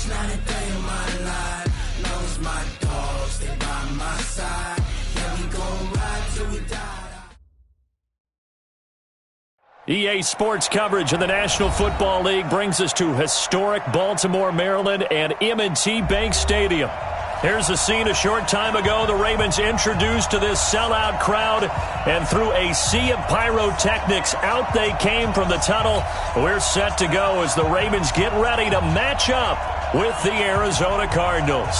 not a day in my life. Long as my dogs, they by my side. Yeah, we gon' ride till we die. EA Sports coverage of the National Football League brings us to historic Baltimore, Maryland, and M&T Bank Stadium. Here's the scene a short time ago. The Ravens introduced to this sellout crowd, and through a sea of pyrotechnics, out they came from the tunnel. We're set to go as the Ravens get ready to match up with the Arizona Cardinals.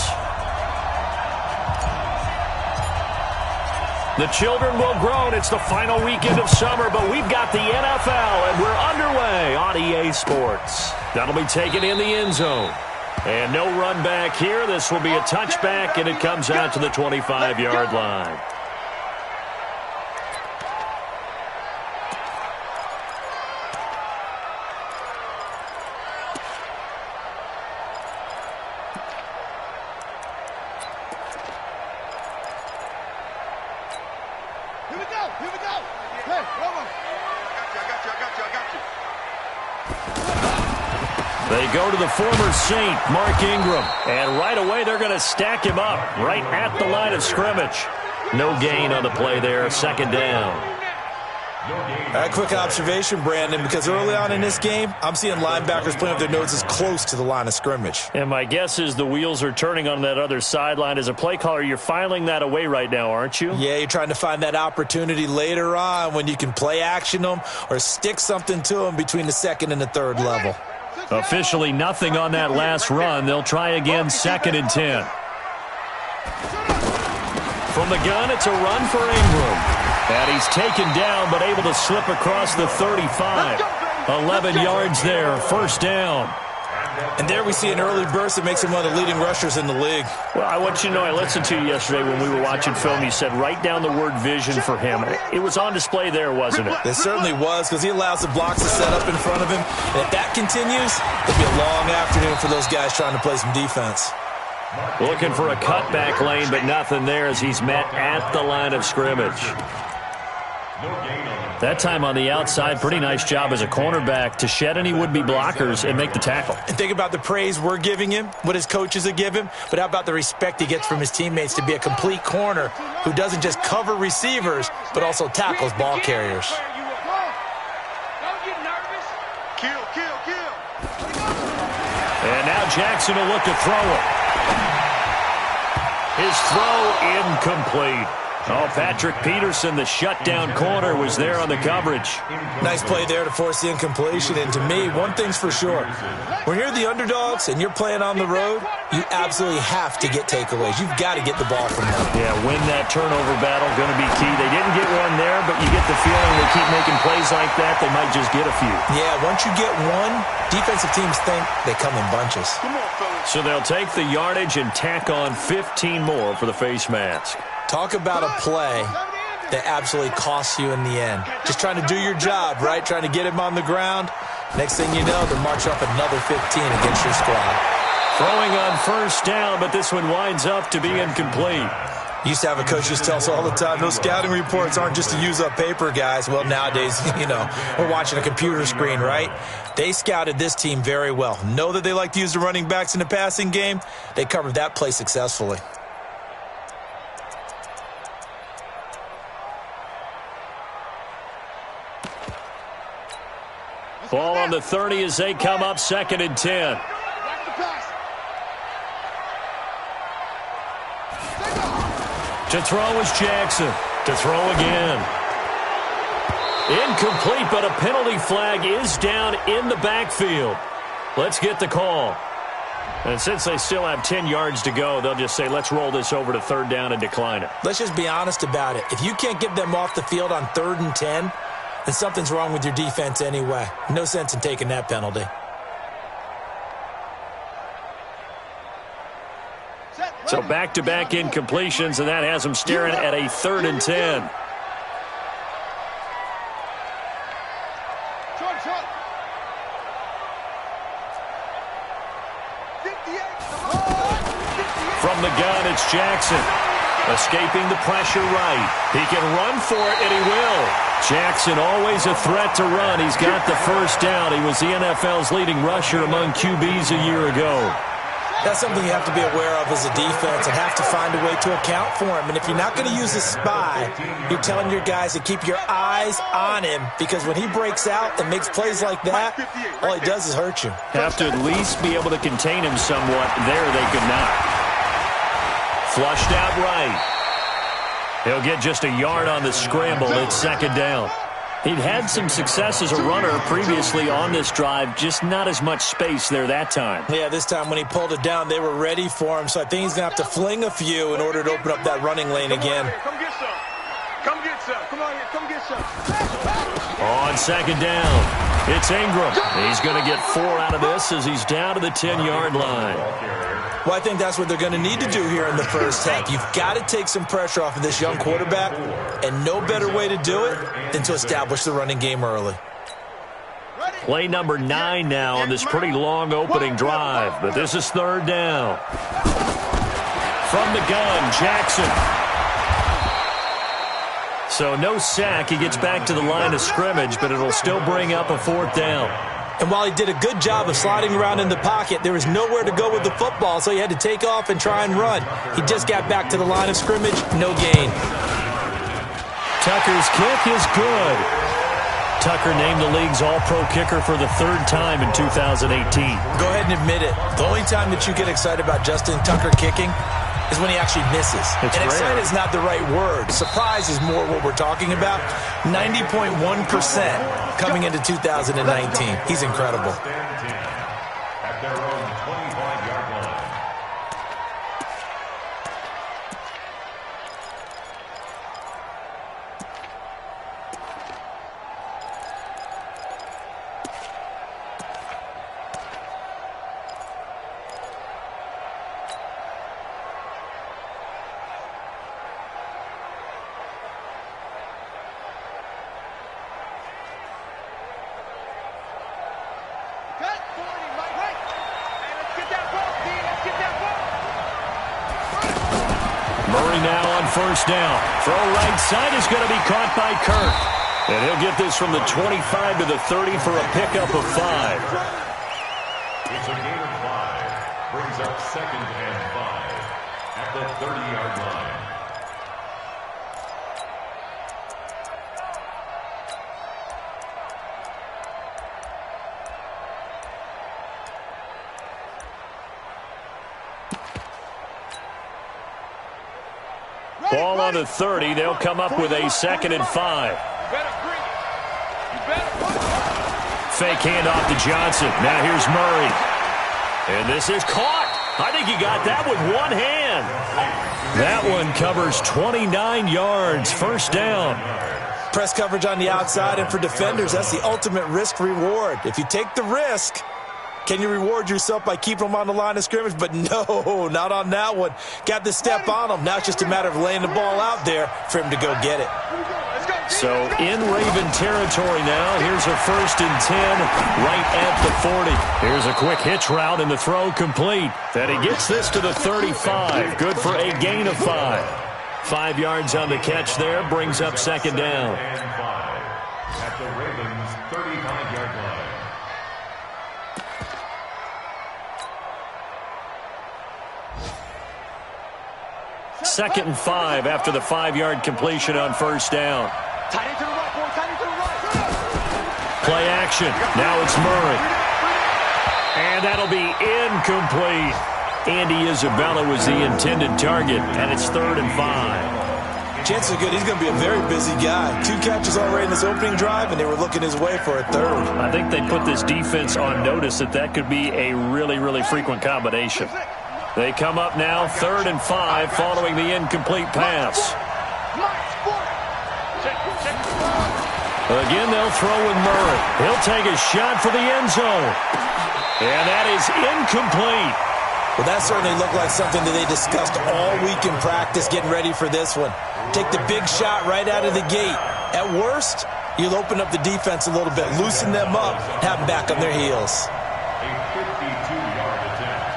The children will groan. It's the final weekend of summer, but we've got the NFL, and we're underway on EA Sports. That'll be taken in the end zone. And no run back here. This will be a touchback, and it comes out to the 25-yard line. Here we go. Hey, come on. I got you. They go to the former Saint, Mark Ingram. And right away, they're going to stack him up right at the line of scrimmage. No gain on the play there, second down. A quick observation, Brandon, because early on in this game, I'm seeing linebackers playing with their noses close to the line of scrimmage. And my guess is the wheels are turning on that other sideline. As a play caller, you're filing that away right now, aren't you? Yeah, you're trying to find that opportunity later on when you can play action them or stick something to them between the second and the third level. Officially nothing on that last run. They'll try again, 2nd and 10. From the gun, it's a run for Ingram. And he's taken down, but able to slip across the 35. 11 yards there, first down. And there we see an early burst that makes him one of the leading rushers in the league. Well, I want you to know, I listened to you yesterday when we were watching film. You said write down the word vision for him. It was on display there, wasn't it? It certainly was, because he allows the blocks to set up in front of him. And if that continues, it'll be a long afternoon for those guys trying to play some defense. Looking for a cutback lane, but nothing there as he's met at the line of scrimmage. That time on the outside, pretty nice job as a cornerback to shed any would-be blockers and make the tackle. And think about the praise we're giving him, what his coaches are giving him, but how about the respect he gets from his teammates to be a complete corner who doesn't just cover receivers, but also tackles ball carriers. And now Jackson will look to throw it. His throw incomplete. Oh, Patrick Peterson, the shutdown corner, was there on the coverage. Nice play there to force the incompletion. And to me, one thing's for sure. When you're the underdogs and you're playing on the road, you absolutely have to get takeaways. You've got to get the ball from them. Yeah, win that turnover battle, going to be key. They didn't get one there, but you get the feeling they keep making plays like that, they might just get a few. Yeah, once you get one, defensive teams think they come in bunches. So they'll take the yardage and tack on 15 more for the face mask. Talk about a play that absolutely costs you in the end. Just trying to do your job, right? Trying to get him on the ground. Next thing you know, they're marching up another 15 against your squad. Throwing on first down, but this one winds up to be incomplete. Used to have a coach just tell us all the time, those scouting reports aren't just to use up paper, guys. Well, nowadays, we're watching a computer screen, right? They scouted this team very well. Know that they like to use the running backs in the passing game. They covered that play successfully. Ball on the 30 as they come up, 2nd and 10. To throw is Jackson. To throw again. Incomplete, but a penalty flag is down in the backfield. Let's get the call. And since they still have 10 yards to go, they'll just say, let's roll this over to 3rd down and decline it. Let's just be honest about it. If you can't get them off the field on 3rd and 10, then something's wrong with your defense anyway. No sense in taking that penalty. So back-to-back incompletions, and that has them staring at a 3rd and 10. From the gun, it's Jackson. Escaping the pressure right. He can run for it, and he will. Jackson, always a threat to run. He's got the first down. He was the NFL's leading rusher among QBs a year ago. That's something you have to be aware of as a defense and have to find a way to account for him. And if you're not going to use a spy, you're telling your guys to keep your eyes on him, because when he breaks out and makes plays like that, all he does is hurt you. Have to at least be able to contain him somewhat. There they could not. Flushed out right. He'll get just a yard on the scramble. It's second down. He'd had some success as a runner previously on this drive, just not as much space there that time. Yeah, this time when he pulled it down, they were ready for him, so I think he's going to have to fling a few in order to open up that running lane again. Come get some. Come get some. Come on here. Come get some. On second down, it's Ingram. He's going to get 4 out of this as he's down to the 10-yard line. Well, I think that's what they're going to need to do here in the first half. You've got to take some pressure off of this young quarterback, and no better way to do it than to establish the running game early. Play number 9 now on this pretty long opening drive, but this is third down. From the gun, Jackson. So no sack. He gets back to the line of scrimmage, but it'll still bring up a 4th down. And while he did a good job of sliding around in the pocket, there was nowhere to go with the football, so he had to take off and try and run. He just got back to the line of scrimmage, no gain. Tucker's kick is good. Tucker named the league's all-pro kicker for the 3rd time in 2018. Go ahead and admit it. The only time that you get excited about Justin Tucker kicking is when he actually misses. It's and rare. excited is not the right word. Surprise is more what we're talking about. 90.1% coming into 2019. He's incredible. At their own 25-yard line. Murray now on first down. Throw right side is going to be caught by Kirk. And he'll get this from the 25 to the 30 for a pickup of 5. It's a gain of 5. Brings up 2nd and 5 at the 30-yard line. Ball on the 30. They'll come up with a 2nd and 5. Fake handoff to Johnson. Now here's Murray. And this is caught. I think he got that with one hand. That one covers 29 yards. First down. Press coverage on the outside, and for defenders, that's the ultimate risk-reward. If you take the risk, can you reward yourself by keeping them on the line of scrimmage? But no, not on that one. Got the step on them. Now it's just a matter of laying the ball out there for him to go get it. So in Raven territory now. Here's a 1st and 10 right at the 40. Here's a quick hitch route and the throw complete. Then he gets this to the 35. Good for a gain of 5. 5 yards on the catch there. Brings up 2nd down. And 5 at the Ravens' 35-yard line. 2nd and 5 after the 5-yard completion on first down. Play action. Now it's Murray. And that'll be incomplete. Andy Isabella was the intended target, and it's 3rd and 5. Chances are good he's going to be a very busy guy. 2 catches already in this opening drive, and they were looking his way for a 3rd. I think they put this defense on notice that could be a really, really frequent combination. They come up now 3rd and 5 following the incomplete pass. Again, they'll throw with Murray. He'll take a shot for the end zone. And that is incomplete. Well, that certainly looked like something that they discussed all week in practice getting ready for this one. Take the big shot right out of the gate. At worst, you'll open up the defense a little bit, loosen them up, have them back on their heels. A 52-yard attempt.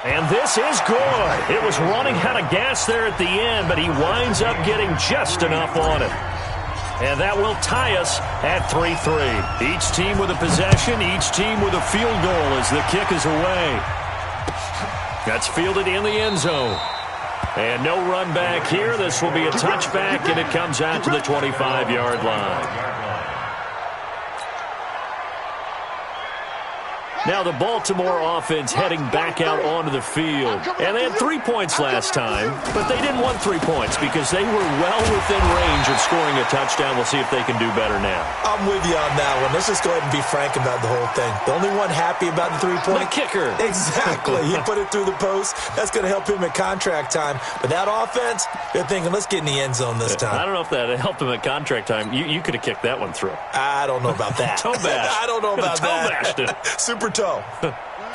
And this is good. It was running out of gas there at the end, but he winds up getting just enough on it. And that will tie us at 3-3. Each team with a possession, each team with a field goal as the kick is away. That's fielded in the end zone. And no run back here. This will be a touchback, and it comes out to the 25-yard line. Now the Baltimore offense heading back out onto the field. And they had 3 points last time, but they didn't want 3 points because they were well within range of scoring a touchdown. We'll see if they can do better now. I'm with you on that one. Let's just go ahead and be frank about the whole thing. The only one happy about the 3-point? The kicker. Exactly. He put it through the post. That's going to help him at contract time. But that offense, they're thinking, let's get in the end zone this time. I don't know if that helped him at contract time. You could have kicked that one through. I don't know about that. Toe bash. I don't know about that. Toe bashed it. Super toe.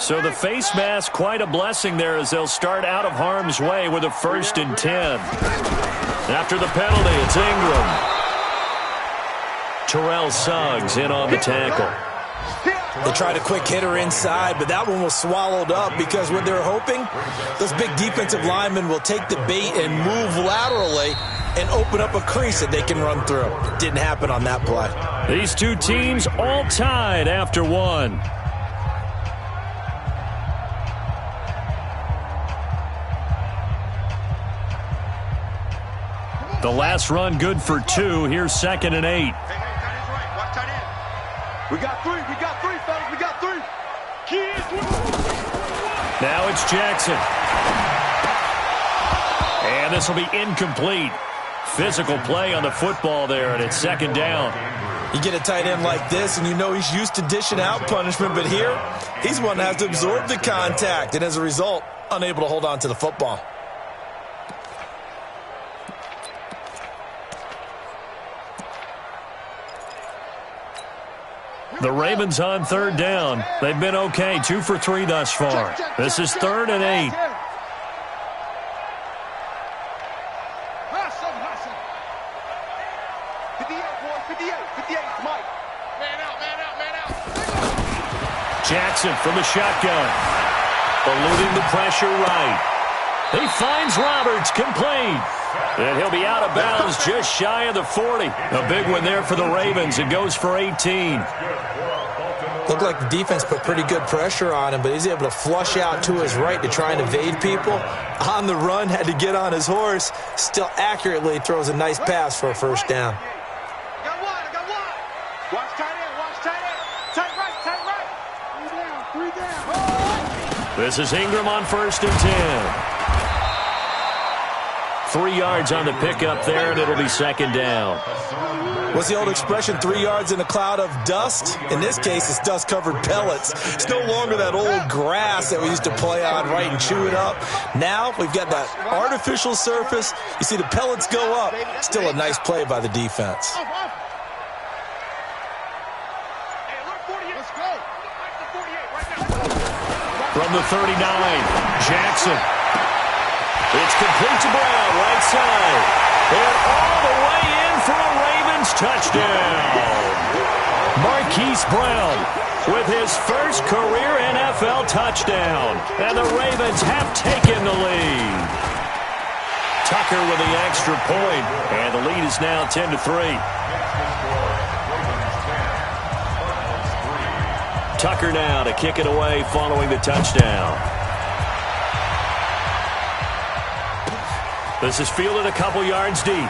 So the face mask, quite a blessing there as they'll start out of harm's way with a 1st and 10. After the penalty, it's Ingram. Terrell Suggs in on the tackle. They tried a quick hitter inside, but that one was swallowed up because what they're hoping, those big defensive linemen will take the bait and move laterally and open up a crease that they can run through. It didn't happen on that play. These two teams all tied after one. The last run good for 2. Here's 2nd and 8. Hey, tight end's right. Watch tight end. We got 3, fellas. We got 3. Kids. Now it's Jackson. And this will be incomplete. Physical play on the football there, and it's 2nd down. You get a tight end like this, and you know he's used to dishing out punishment, but here, he's one that has to absorb the contact, and as a result, unable to hold on to the football. The Ravens on 3rd down. They've been okay, 2 for 3 thus far. This is 3rd and 8. Hustle. 58, boys. 58. Mike. Man out. Jackson from the shotgun. Eluding the pressure right. He finds Roberts, complete. And he'll be out of bounds just shy of the 40. A big one there for the Ravens. It goes for 18. Looked like the defense put pretty good pressure on him, but he's able to flush out to his right to try and evade people. On the run, had to get on his horse. Still accurately throws a nice pass for a 1st down. I got one. Watch tight end. Tight right. 3 down. This is Ingram on 1st and 10. 3 yards on the pickup there, and it'll be 2nd down. What's the old expression, 3 yards in a cloud of dust? In this case, it's dust-covered pellets. It's no longer that old grass that we used to play on, right, and chew it up. Now we've got that artificial surface. You see the pellets go up. Still a nice play by the defense. From the 39, Jackson. It's complete to Brown, right side. And all the way in for a Ravens touchdown. Marquise Brown with his first career NFL touchdown. And the Ravens have taken the lead. Tucker with the extra point. And the lead is now 10-3. Tucker now to kick it away following the touchdown. This is fielded a couple yards deep.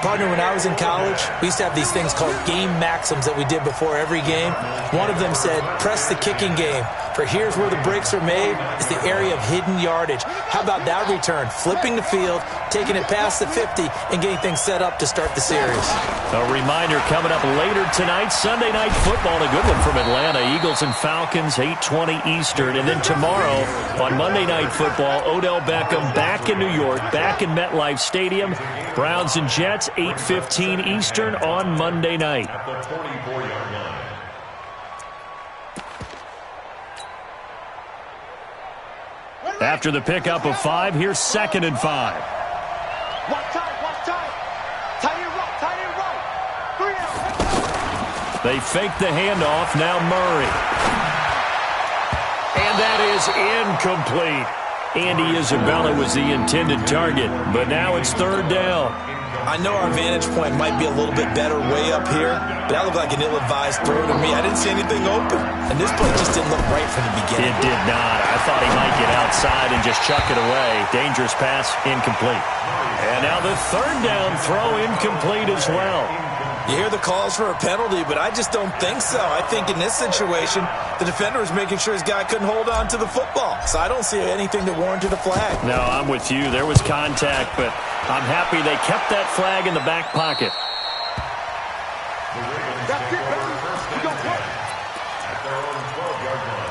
Partner, when I was in college, we used to have these things called game maxims that we did before every game. One of them said, press the kicking game. For here's where the breaks are made. It's the area of hidden yardage. How about that return? Flipping the field, taking it past the 50, and getting things set up to start the series. A reminder coming up later tonight, Sunday Night Football, a good one from Atlanta. Eagles and Falcons, 8:20 Eastern. And then tomorrow on Monday Night Football, Odell Beckham back in New York, back in MetLife Stadium. Browns and Jets, 8:15 Eastern on Monday night. After the pickup of 5, here's 2nd and 5. Watch tight. Tight end right. 3 out. They fake the handoff, now Murray. And that is incomplete. Andy Isabella was the intended target, but now it's third down. I know our vantage point might be a little bit better way up here, but that looked like an ill-advised throw to me. I didn't see anything open, and this play just didn't look right from the beginning. It did not. I thought he might get outside and just chuck it away. Dangerous pass, incomplete. And now the third down throw incomplete as well. You hear the calls for a penalty, but I just don't think so. I think in this situation, the defender was making sure his guy couldn't hold on to the football. So I don't see anything that warranted a flag. No, I'm with you. There was contact, but I'm happy they kept that flag in the back pocket. That's it, baby. We gonna play. At their own 12-yard line.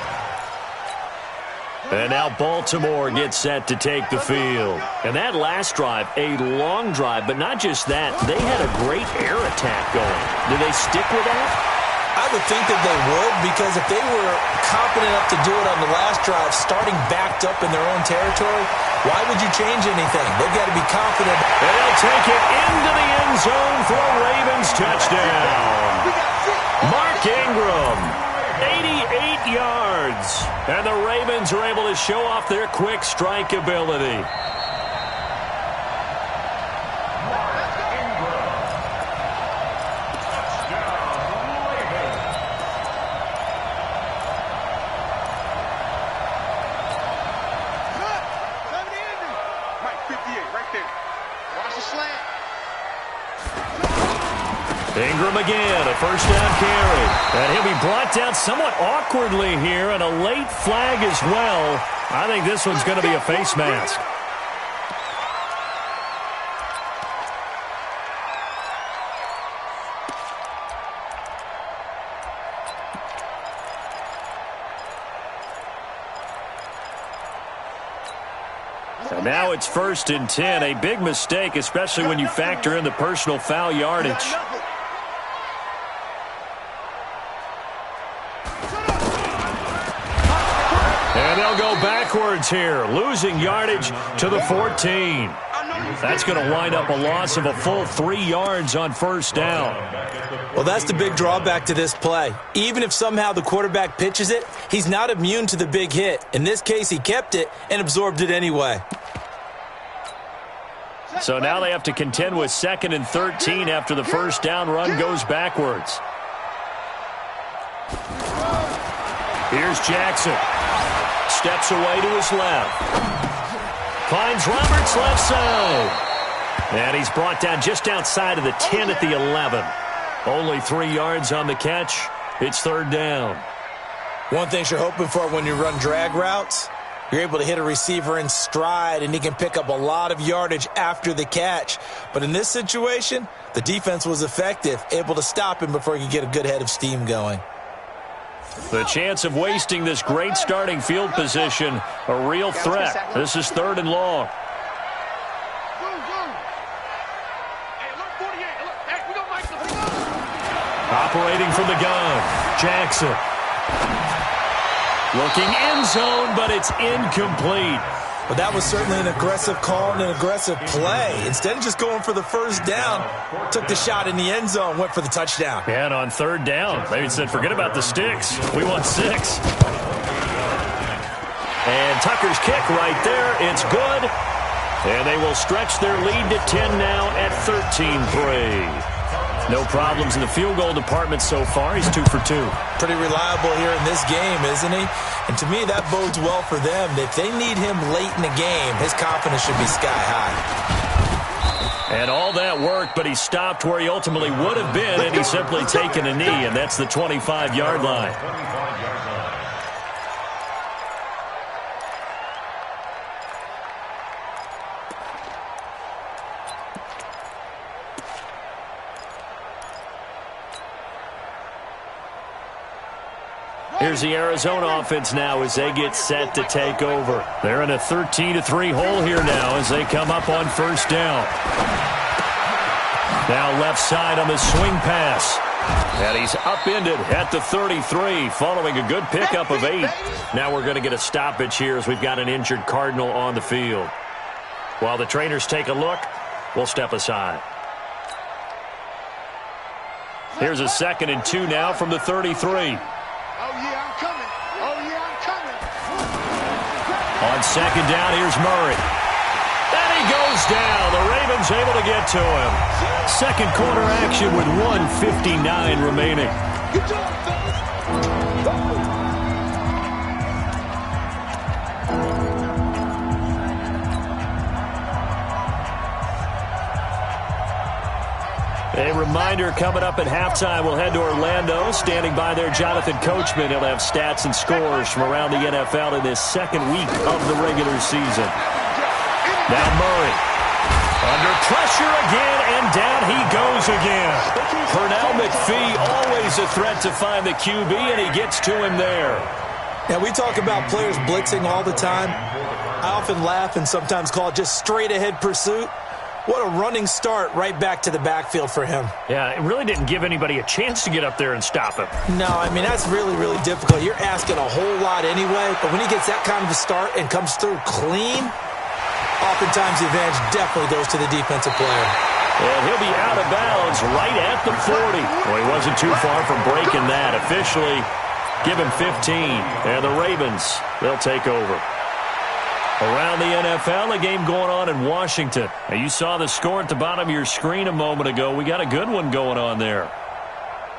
And now Baltimore gets set to take the field. And that last drive, a long drive, but not just that. They had a great air attack going. Do they stick with that? I would think that they would, because if they were confident enough to do it on the last drive, starting backed up in their own territory, why would you change anything? They've got to be confident. And they'll take it into the end zone for a Ravens touchdown. Mark Ingram, 88 yards. And the Ravens are able to show off their quick strike ability. Ingram again, a first down carry. And he'll be brought down somewhat awkwardly here, and a late flag as well. I think this one's going to be a face mask. And now it's 1st and 10, a big mistake, especially when you factor in the personal foul yardage. And they'll go backwards here, losing yardage to the 14. That's going to wind up a loss of a full 3 yards on first down. Well, that's the big drawback to this play. Even if somehow the quarterback pitches it, he's not immune to the big hit. In this case, he kept it and absorbed it anyway. So now they have to contend with 2nd and 13 after the first down run goes backwards. Here's Jackson. Steps away to his left. Finds Roberts left side. And he's brought down just outside of the 10 at the 11. Only 3 yards on the catch. It's third down. One thing you're hoping for when you run drag routes, you're able to hit a receiver in stride, and he can pick up a lot of yardage after the catch. But in this situation, the defense was effective, able to stop him before he could get a good head of steam going. The chance of wasting this great starting field position, a real threat. This is 3rd and long. Operating from the gun, Jackson. Looking end zone, but it's incomplete. But that was certainly an aggressive call and an aggressive play. Instead of just going for the first down, took the shot in the end zone, went for the touchdown. And on third down, maybe said, forget about the sticks. We want 6. And Tucker's kick right there. It's good. And they will stretch their lead to 10 now at 13-3. No problems in the field goal department so far. He's 2 for 2. Pretty reliable here in this game, isn't he? And to me, that bodes well for them. If they need him late in the game, his confidence should be sky high. And all that worked, but he stopped where he ultimately would have been, and he's simply taken a knee, and that's the 25-yard line. Here's the Arizona offense now as they get set to take over. They're in a 13-3 hole here now as they come up on first down. Now left side on the swing pass. And he's upended at the 33 following a good pickup of 8. Now we're going to get a stoppage here as we've got an injured Cardinal on the field. While the trainers take a look, we'll step aside. Here's a 2nd and 2 now from the 33. Oh, yeah, I'm coming. Oh, yeah, I'm coming. On On second down, here's Murray. And he goes down. The Ravens able to get to him. Second quarter action with 1:59 remaining. Good job, fellas. A reminder, coming up at halftime, we'll head to Orlando. Standing by there, Jonathan Coachman. He'll have stats and scores from around the NFL in this second week of the regular season. Now Murray. Under pressure again, and down he goes again. Pernell McPhee, always a threat to find the QB, and he gets to him there. Now, we talk about players blitzing all the time. I often laugh and sometimes call it just straight-ahead pursuit. What a running start right back to the backfield for him. Yeah, it really didn't give anybody a chance to get up there and stop him. No, I mean, that's really, really difficult. You're asking a whole lot anyway, but when he gets that kind of a start and comes through clean, oftentimes the advantage definitely goes to the defensive player. And he'll be out of bounds right at the 40. Well, he wasn't too far from breaking that. Officially, give him 15. And the Ravens, they'll take over. Around the NFL, a game going on in Washington. Now, you saw the score at the bottom of your screen a moment ago. We got a good one going on there.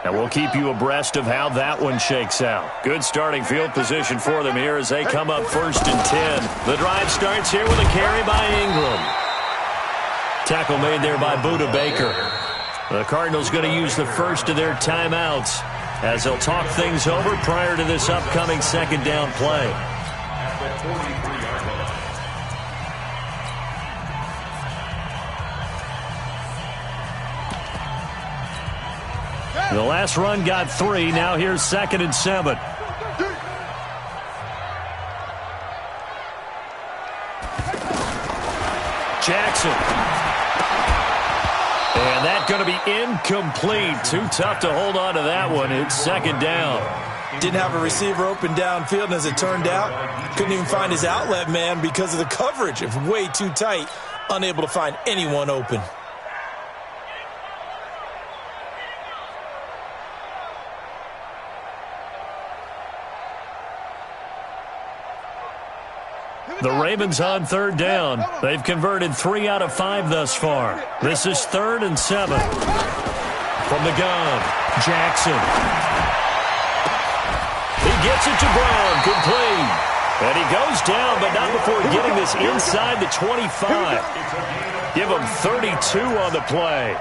And we'll keep you abreast of how that one shakes out. Good starting field position for them here as they come up 1st and 10. The drive starts here with a carry by Ingram. Tackle made there by Budda Baker. The Cardinals going to use the first of their timeouts as they'll talk things over prior to this upcoming second down play. The last run got 3. Now here's 2nd and 7. Jackson. And that going to be incomplete. Too tough to hold on to that one. It's 2nd down. Didn't have a receiver open downfield, and as it turned out, couldn't even find his outlet man because of the coverage. It was way too tight, unable to find anyone open. The Ravens on 3rd down. They've converted 3 out of 5 thus far. This is 3rd and 7. From the gun, Jackson. He gets it to Brown, complete. And he goes down, but not before getting this inside the 25. Give him 32 on the play.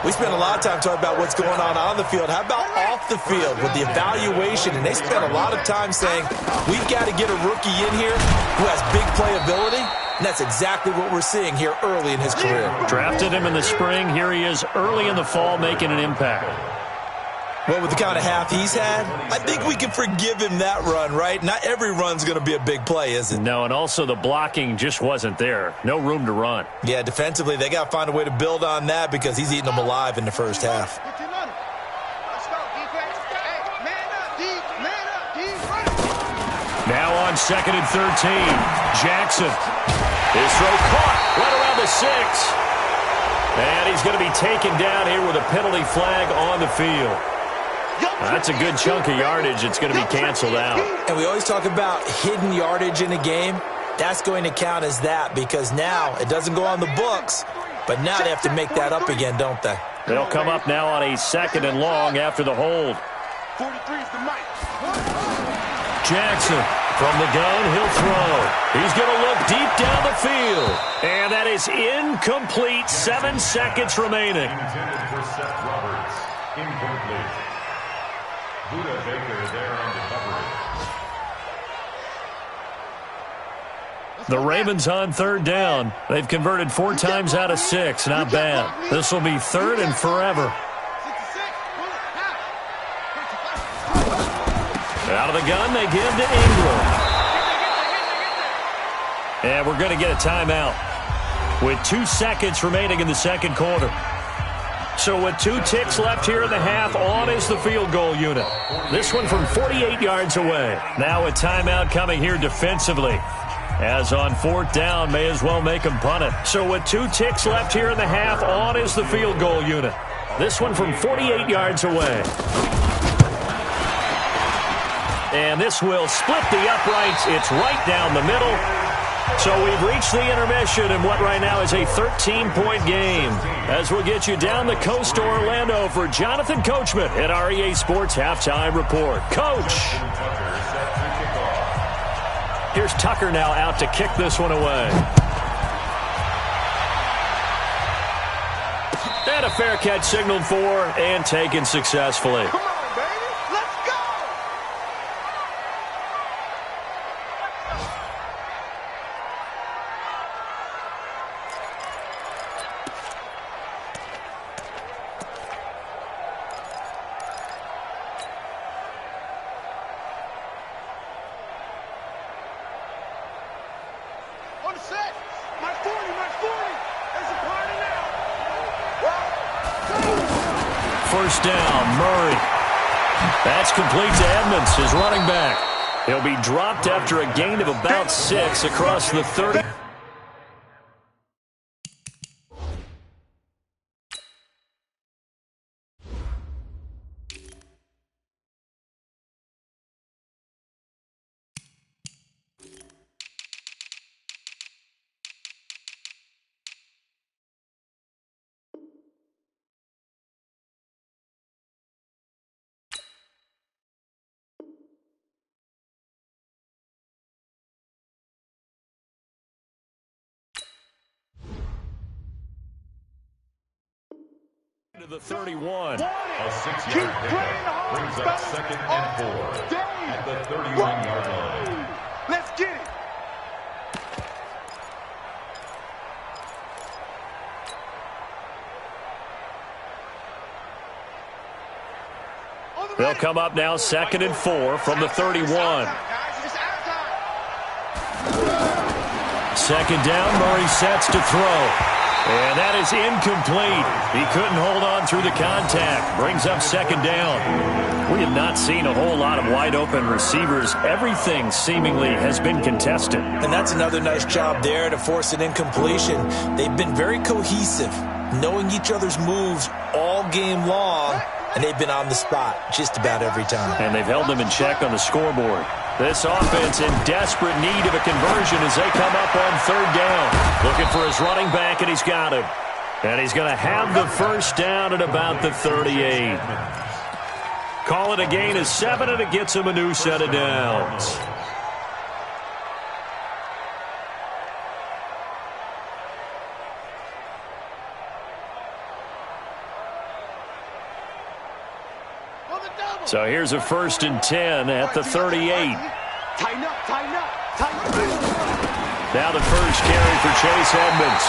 We spent a lot of time talking about what's going on the field. How about off the field with the evaluation? And they spent a lot of time saying, we've got to get a rookie in here who has big playability. And that's exactly what we're seeing here early in his career. Drafted him in the spring. Here he is early in the fall making an impact. Well, with the kind of half he's had, I think we can forgive him that run, right? Not every run's going to be a big play, is it? No, and also the blocking just wasn't there. No room to run. Yeah, defensively, they got to find a way to build on that because he's eating them alive in the first half. Now on 2nd and 13, Jackson. His throw caught right around the 6. And he's going to be taken down here with a penalty flag on the field. That's a good chunk of yardage. It's going to be canceled out. And we always talk about hidden yardage in a game. That's going to count as that because now it doesn't go on the books, but now they have to make that up again, don't they? They'll come up now on a 2nd and long after the hold. 43's the mic. Jackson from the gun, he'll throw. He's going to look deep down the field. And that is incomplete. 7 seconds remaining. Intended for Seth Roberts. Incomplete. Budda Baker there on the coverage. The Ravens on 3rd down. They've converted 4 times out of 6. Not bad. This will be 3rd and forever. Out of the gun, they give to Ingram. And we're going to get a timeout with 2 seconds remaining in the second quarter. So with 2 ticks left here in the half, on is the field goal unit. This one from 48 yards away. Now a timeout coming here defensively. As on 4th down, may as well make them punt it. So with 2 ticks left here in the half, on is the field goal unit. This one from 48 yards away. And this will split the uprights. It's right down the middle. So we've reached the intermission in what right now is a 13-point game. As we'll get you down the coast to Orlando for Jonathan Coachman at our EA Sports Halftime Report. Coach. Here's Tucker now out to kick this one away. And a fair catch signaled for and taken successfully. Come on, baby. Let's go. On the set. My 40, my 40. There's a party now. First down, Murray. That's complete to Edmonds, his running back. He'll be dropped after a gain of about 6 across the 30. To the 31. A 6-yard pickup brings up 2nd and 4 at the 31-yard line. Let's get it. They'll come up now 2nd and 4 from the 31. 2nd down, Murray sets to throw. And that is incomplete. He couldn't hold on through the contact. Brings up 2nd down. We have not seen a whole lot of wide-open receivers. Everything seemingly has been contested. And that's another nice job there to force an incompletion. They've been very cohesive, knowing each other's moves all game long, and they've been on the spot just about every time. And they've held them in check on the scoreboard. This offense in desperate need of a conversion as they come up on 3rd down. Looking for his running back, and he's got him. And he's going to have the first down at about the 38. Call it a gain of 7, and it gets him a new set of downs. So here's a 1st and 10 at the 38. Tighten up, tighten up, tighten up. Now the first carry for Chase Edmonds.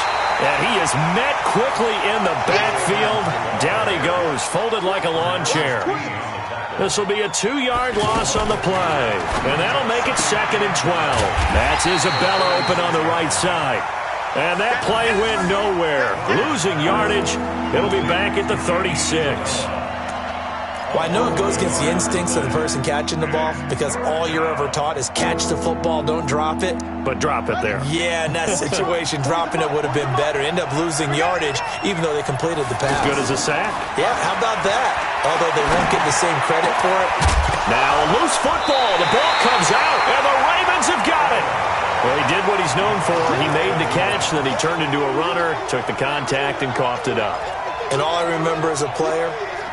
And he is met quickly in the backfield. Down he goes, folded like a lawn chair. This will be a 2-yard loss on the play. And that'll make it 2nd and 12. That's Isabella open on the right side. And that play went nowhere. Losing yardage. It'll be back at the 36. Well, I know it goes against the instincts of the person catching the ball because all you're ever taught is catch the football, don't drop it. But drop it there. Yeah, in that situation, dropping it would have been better. End up losing yardage even though they completed the pass. As good as a sack. Yeah, how about that? Although they won't get the same credit for it. Now a loose football. The ball comes out, and the Ravens have got it. Well, he did what he's known for. He made the catch, then he turned into a runner, took the contact, and coughed it up. And all I remember as a player,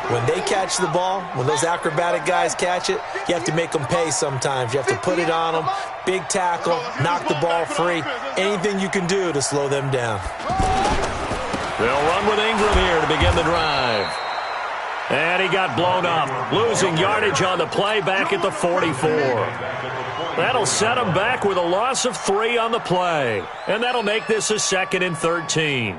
when they catch the ball, when those acrobatic guys catch it, you have to make them pay sometimes. You have to put it on them, big tackle, knock the ball free, anything you can do to slow them down. They'll run with Ingram here to begin the drive. And he got blown up, losing yardage on the play back at the 44. That'll set him back with a loss of 3 on the play. And that'll make this a 2nd and 13.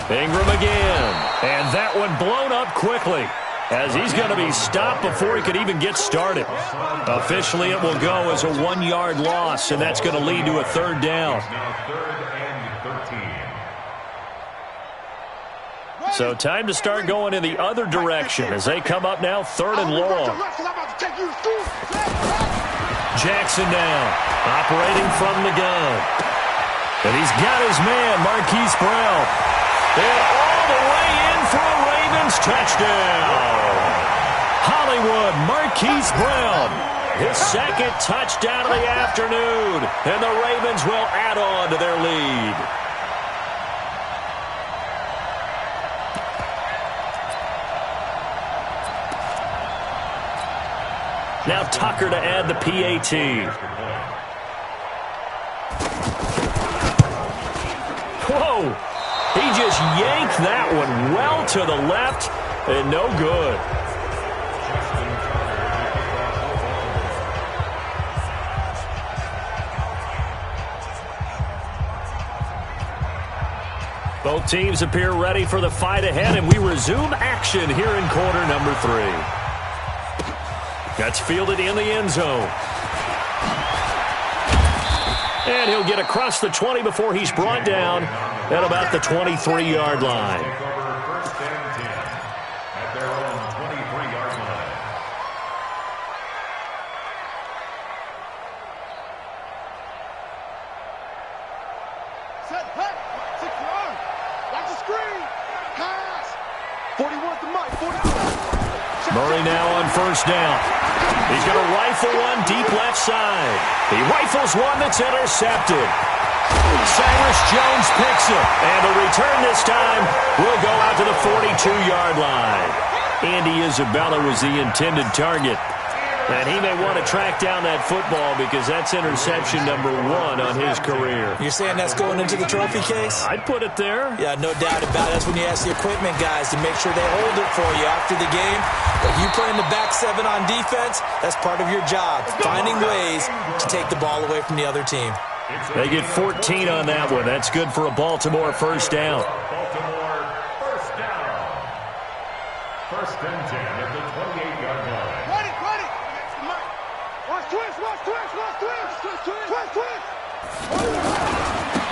Ingram again, and that one blown up quickly as he's going to be stopped before he could even get started. Officially, it will go as a 1-yard loss, and that's going to lead to a 3rd down. Now 3rd and 13. So time to start going in the other direction as they come up now 3rd and long. Jackson now, operating from the gun. And he's got his man, Marquise Brown. And all the way in for a Ravens touchdown. Hollywood, Marquise Brown. His second touchdown of the afternoon. And the Ravens will add on to their lead. Now Tucker to add the PAT. Whoa! He just yanked that one well to the left and no good. Both teams appear ready for the fight ahead, and we resume action here in quarter number 3. That's fielded in the end zone. And he'll get across the 20 before he's brought down at about the 23-yard line. First and 10 at their own 23-yard line. Set, hey, 6-yard. Watch the screen. Pass. 41's the mic. 42. Murray now on first down. He's going to rifle one deep left side. He rifles one that's intercepted. Cyrus Jones picks it. And the return this time will go out to the 42-yard line. Andy Isabella was the intended target. And he may want to track down that football because that's interception number 1 on his career. You're saying that's going into the trophy case? I'd put it there. Yeah, no doubt about it. That's when you ask the equipment guys to make sure they hold it for you after the game. If you play in the back 7 on defense, that's part of your job, finding ways to take the ball away from the other team. They get 14 on that one. That's good for a Baltimore first down. Baltimore first down. First and 10 at the 28-yard line. Ready. Watch twist.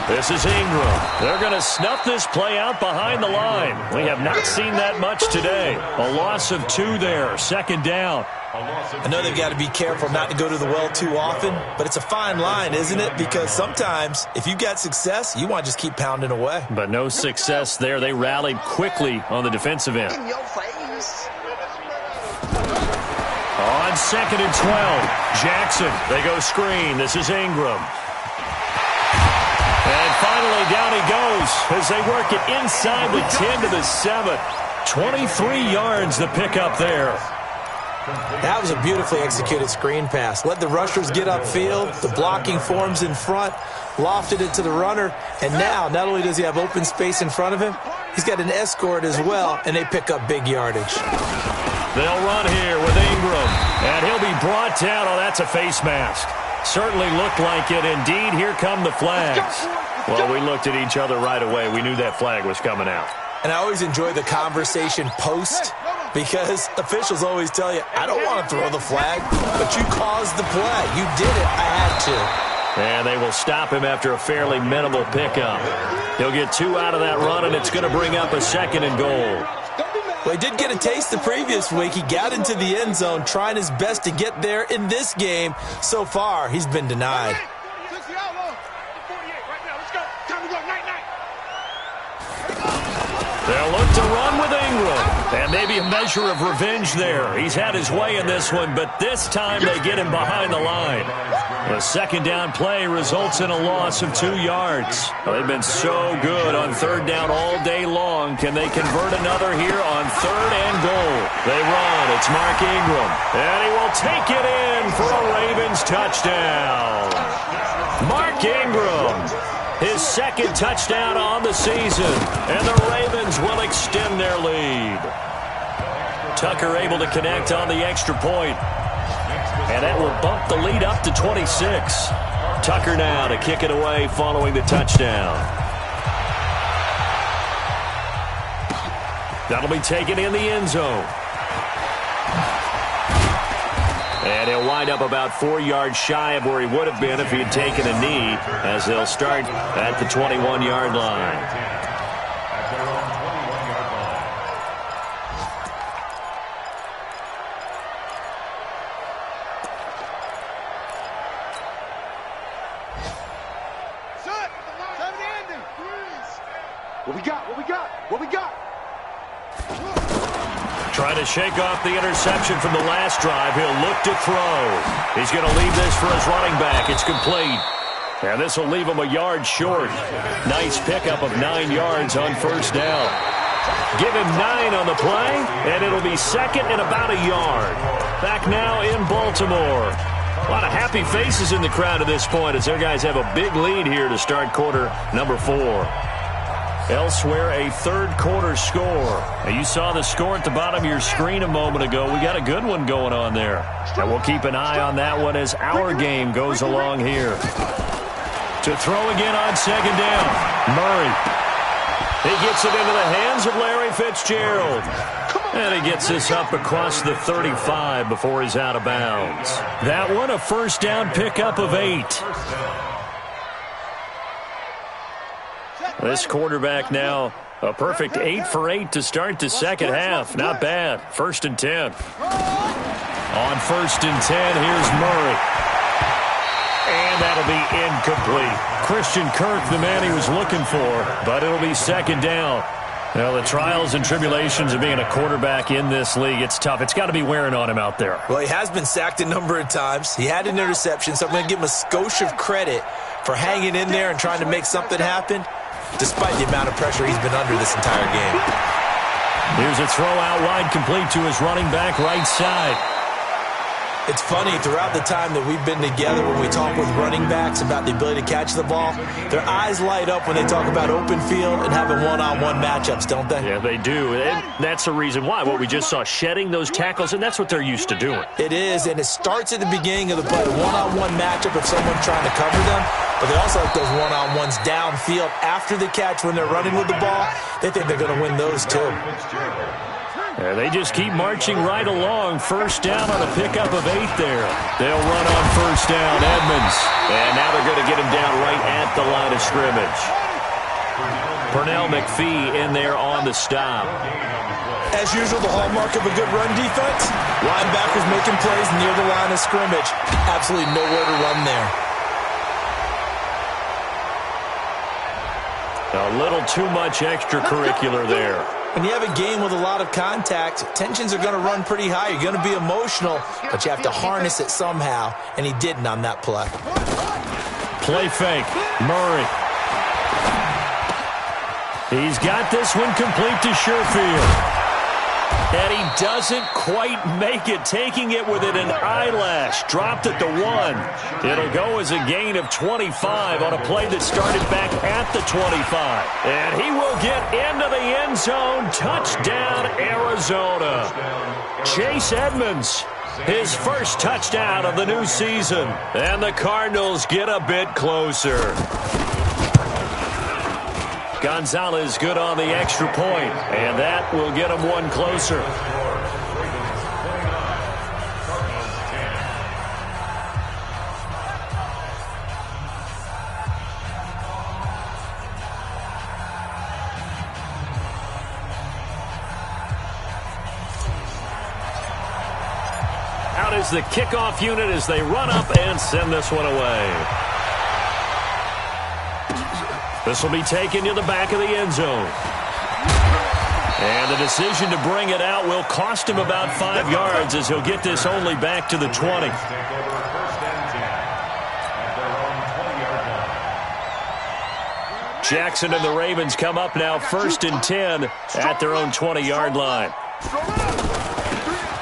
This is Ingram. They're going to snuff this play out behind the line. We have not seen that much today. A loss of 2 there. Second down. I know they've got to be careful not to go to the well too often, but it's a fine line, isn't it? Because sometimes, if you've got success, you want to just keep pounding away. But no success there. They rallied quickly on the defensive end. In your face. On second and 12, Jackson. They go screen. This is Ingram. And finally, down he goes as they work it inside the 10 to the 7. 23 yards the pickup there. That was a beautifully executed screen pass. Let the rushers get upfield. The blocking forms in front. Lofted it to the runner. And now, not only does he have open space in front of him, he's got an escort as well, and they pick up big yardage. They'll run here with Ingram. And he'll be brought down. Oh, that's a face mask. Certainly looked like it. Indeed, here come the flags. Well, we looked at each other right away. We knew that flag was coming out. And I always enjoy the conversation post because officials always tell you, I don't want to throw the flag, but you caused the play. You did it. I had to. And they will stop him after a fairly minimal pickup. He'll get 2 out of that run, and it's going to bring up a second and goal. Well, he did get a taste the previous week. He got into the end zone, trying his best to get there in this game. So far, he's been denied. They'll look to run with Ingram. And maybe a measure of revenge there. He's had his way in this one, but this time they get him behind the line. The second down play results in a loss of 2 yards. Well, they've been so good on third down all day long. Can they convert another here on third and goal? They run. It's Mark Ingram. And he will take it in for a Ravens touchdown. Mark Ingram. His second touchdown on the season. And the Ravens will extend their lead. Tucker able to connect on the extra point. And that will bump the lead up to 26. Tucker now to kick it away following the touchdown. That'll be taken in the end zone. And he'll wind up about 4 yards shy of where he would have been if he had taken a knee, as they'll start at the 21-yard line. we got? What we got? What we got? Trying to shake off the interception from the last drive. He'll look to throw. He's going to leave this for his running back. It's complete. And this will leave him a yard short. Nice pickup of 9 yards on first down. Give him 9 on the play, and it'll be second and about a yard. Back now in Baltimore. A lot of happy faces in the crowd at this point as their guys have a big lead here to start quarter number 4. Elsewhere, a third-quarter score. Now, you saw the score at the bottom of your screen a moment ago. We got a good one going on there. And we'll keep an eye on that one as our game goes along here. To throw again on second down. Murray. He gets it into the hands of Larry Fitzgerald. And he gets this up across the 35 before he's out of bounds. That one, a first down pickup of 8. This quarterback now, a perfect 8 for 8 to start the second half. Not bad. 1st and 10. On 1st and 10, here's Murray. And that'll be incomplete. Christian Kirk, the man he was looking for, but it'll be second down. Now, the trials and tribulations of being a quarterback in this league, it's tough. It's got to be wearing on him out there. Well, he has been sacked a number of times. He had an interception, so I'm going to give him a skosh of credit for hanging in there and trying to make something happen, despite the amount of pressure he's been under this entire game. Here's a throw out wide, complete to his running back right side. It's funny, throughout the time that we've been together, when we talk with running backs about the ability to catch the ball, their eyes light up when they talk about open field and having one-on-one matchups, don't they? Yeah, they do. And that's the reason why. What we just saw, shedding those tackles, and that's what they're used to doing. It is, and it starts at the beginning of the play, one-on-one matchup if someone's trying to cover them, but they also like those one-on-ones downfield after the catch when they're running with the ball. They think they're going to win those, too. Yeah, they just keep marching right along. First down on a pickup of 8 there. They'll run on first down, Edmonds. And now they're going to get him down right at the line of scrimmage. Pernell McPhee in there on the stop. As usual, the hallmark of a good run defense, linebackers making plays near the line of scrimmage. Absolutely nowhere to run there. A little too much extracurricular there. When you have a game with a lot of contact, tensions are going to run pretty high. You're going to be emotional, but you have to harness it somehow, and he didn't on that play. Play fake. Murray. He's got this one complete to Sherfield. And he doesn't quite make it, taking it within an eyelash. Dropped at the 1. It'll go as a gain of 25 on a play that started back at the 25. And he will get into the end zone. Touchdown, Arizona. Chase Edmonds, his first touchdown of the new season. And the Cardinals get a bit closer. Gonzalez good on the extra point, and that will get him one closer. Out is the kickoff unit as they run up and send this one away. This will be taken to the back of the end zone. And the decision to bring it out will cost him about 5 yards as he'll get this only back to the 20. Jackson and the Ravens come up now 1st and 10 at their own 20-yard line.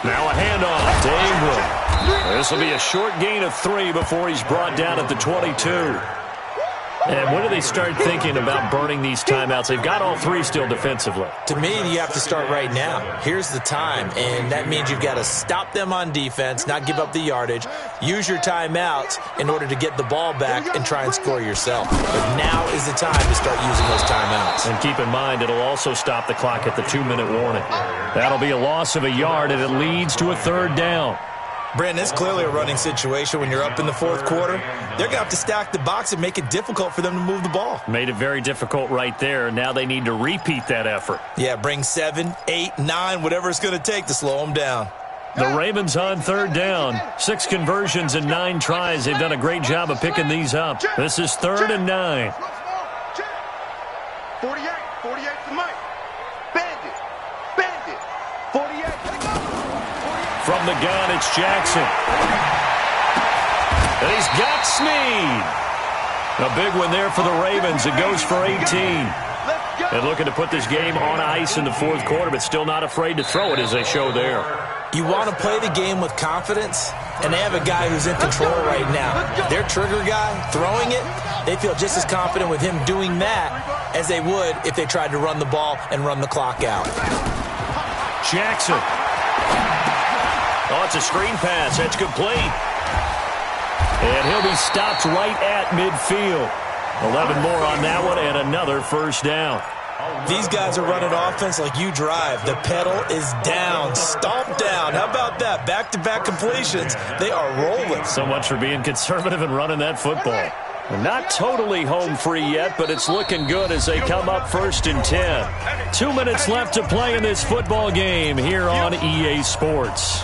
Now a handoff to Ingram. This will be a short gain of 3 before he's brought down at the 22. And when do they start thinking about burning these timeouts? They've got all 3 still defensively. To me, you have to start right now. Here's the time, and that means you've got to stop them on defense, not give up the yardage, use your timeouts in order to get the ball back and try and score yourself. But now is the time to start using those timeouts. And keep in mind, it'll also stop the clock at the 2-minute warning. That'll be a loss of a yard, and it leads to a 3rd down. Brandon, it's clearly a running situation when you're up in the 4th quarter. They're going to have to stack the box and make it difficult for them to move the ball. Made it very difficult right there. Now they need to repeat that effort. Yeah, bring 7, 8, 9, whatever it's going to take to slow them down. The Ravens on 3rd down. 6 conversions and 9 tries. They've done a great job of picking these up. This is 3rd and 9. 48. From the gun, it's Jackson. And he's got Snead. A big one there for the Ravens. It goes for 18. And looking to put this game on ice in the fourth quarter, but still not afraid to throw it as they show there. You want to play the game with confidence, and they have a guy who's in control right now. Their trigger guy, throwing it, they feel just as confident with him doing that as they would if they tried to run the ball and run the clock out. Jackson. Oh, it's a screen pass. That's complete. And he'll be stopped right at midfield. 11 more on that one and another first down. These guys are running offense like you drive. The pedal is down, stomped down. How about that? Back-to-back completions. They are rolling. So much for being conservative and running that football. Not totally home free yet, but it's looking good as they come up 1st and 10. 2 minutes left to play in this football game here on EA Sports.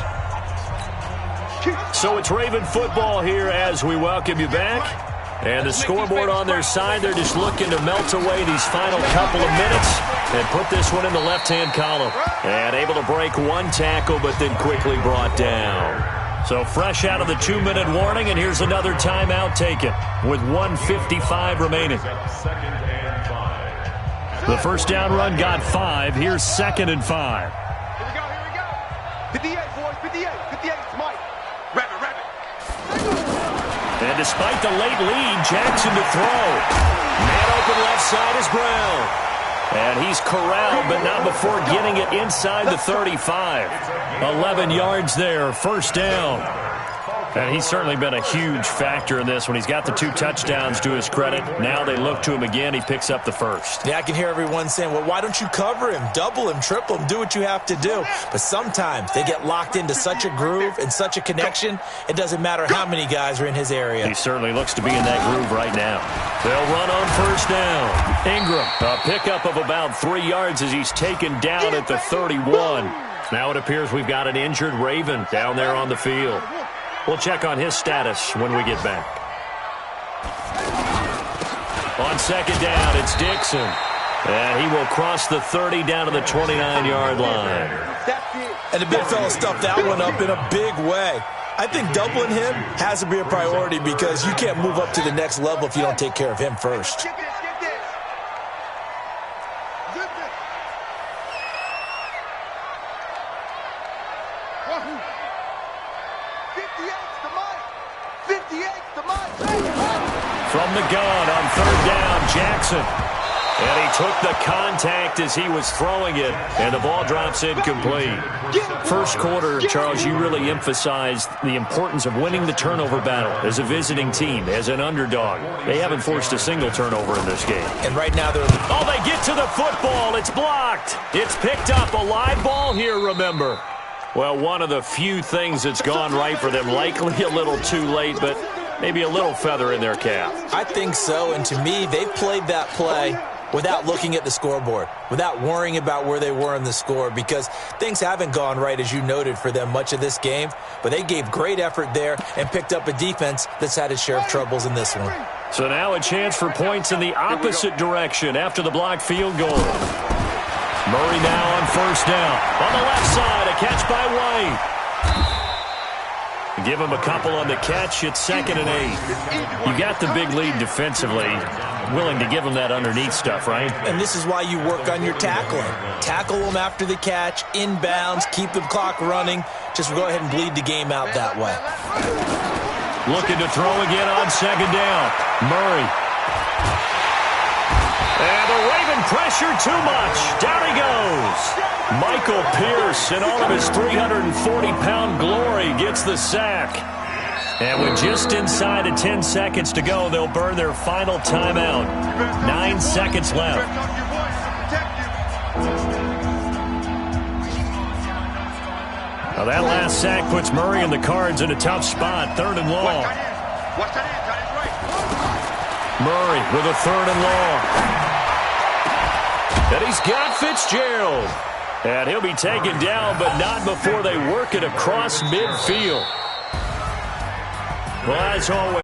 So it's Raven football here as we welcome you back. And the scoreboard on their side, they're just looking to melt away these final couple of minutes and put this one in the left-hand column. And able to break one tackle, but then quickly brought down. So fresh out of the 2-minute warning, and here's another timeout taken with 1:55 remaining. The first down run got 5. Here's 2nd and 5. Here we go. 58, boys, 58, it's Mike. Wrap it. And despite the late lead, Jackson to throw. Man open left side is Brown. And he's corralled, but not before getting it inside the 35. 11 yards there, first down. And he's certainly been a huge factor in this when he's got the 2 touchdowns to his credit. Now they look to him again. He picks up the first. Yeah, I can hear everyone saying, well, why don't you cover him, double him, triple him, do what you have to do. But sometimes they get locked into such a groove and such a connection, it doesn't matter how many guys are in his area. He certainly looks to be in that groove right now. They'll run on first down. Ingram, a pickup of about 3 yards as he's taken down at the 31. Now it appears we've got an injured Raven down there on the field. We'll check on his status when we get back. On second down, it's Dixon. And he will cross the 30 down to the 29-yard line. And the big fella stuffed that one up in a big way. I think doubling him has to be a priority because you can't move up to the next level if you don't take care of him first. From the gun on third down, Jackson. And he took the contact as he was throwing it, and the ball drops incomplete. First quarter, Charles, you really emphasized the importance of winning the turnover battle as a visiting team, as an underdog. They haven't forced a single turnover in this game. And right now they're... Oh, they get to the football. It's blocked. It's picked up. A live ball here, remember. Well, one of the few things that's gone right for them. Likely a little too late, but maybe a little feather in their cap. I think so, and to me, they've played that play without looking at the scoreboard, without worrying about where they were in the score, because things haven't gone right, as you noted, for them much of this game. But they gave great effort there and picked up a defense that's had its share of troubles in this one. So now a chance for points in the opposite direction after the blocked field goal. Murray now on first down. On the left side, a catch by White. Give him a couple on the catch. It's 2nd and 8. You got the big lead defensively. Willing to give him that underneath stuff, right? And this is why you work on your tackling. Tackle them after the catch, inbounds, keep the clock running. Just go ahead and bleed the game out that way. Looking to throw again on second down. Murray. And the Raven pressure too much. Down he goes. Michael Pierce, in all of his 340-pound glory, gets the sack. And with just inside of 10 seconds to go, they'll burn their final timeout. 9 seconds left. Now that last sack puts Murray and the Cards in a tough spot. 3rd and long. Murray with a 3rd and long. And he's got Fitzgerald. And he'll be taken down, but not before they work it across midfield. Well, as always.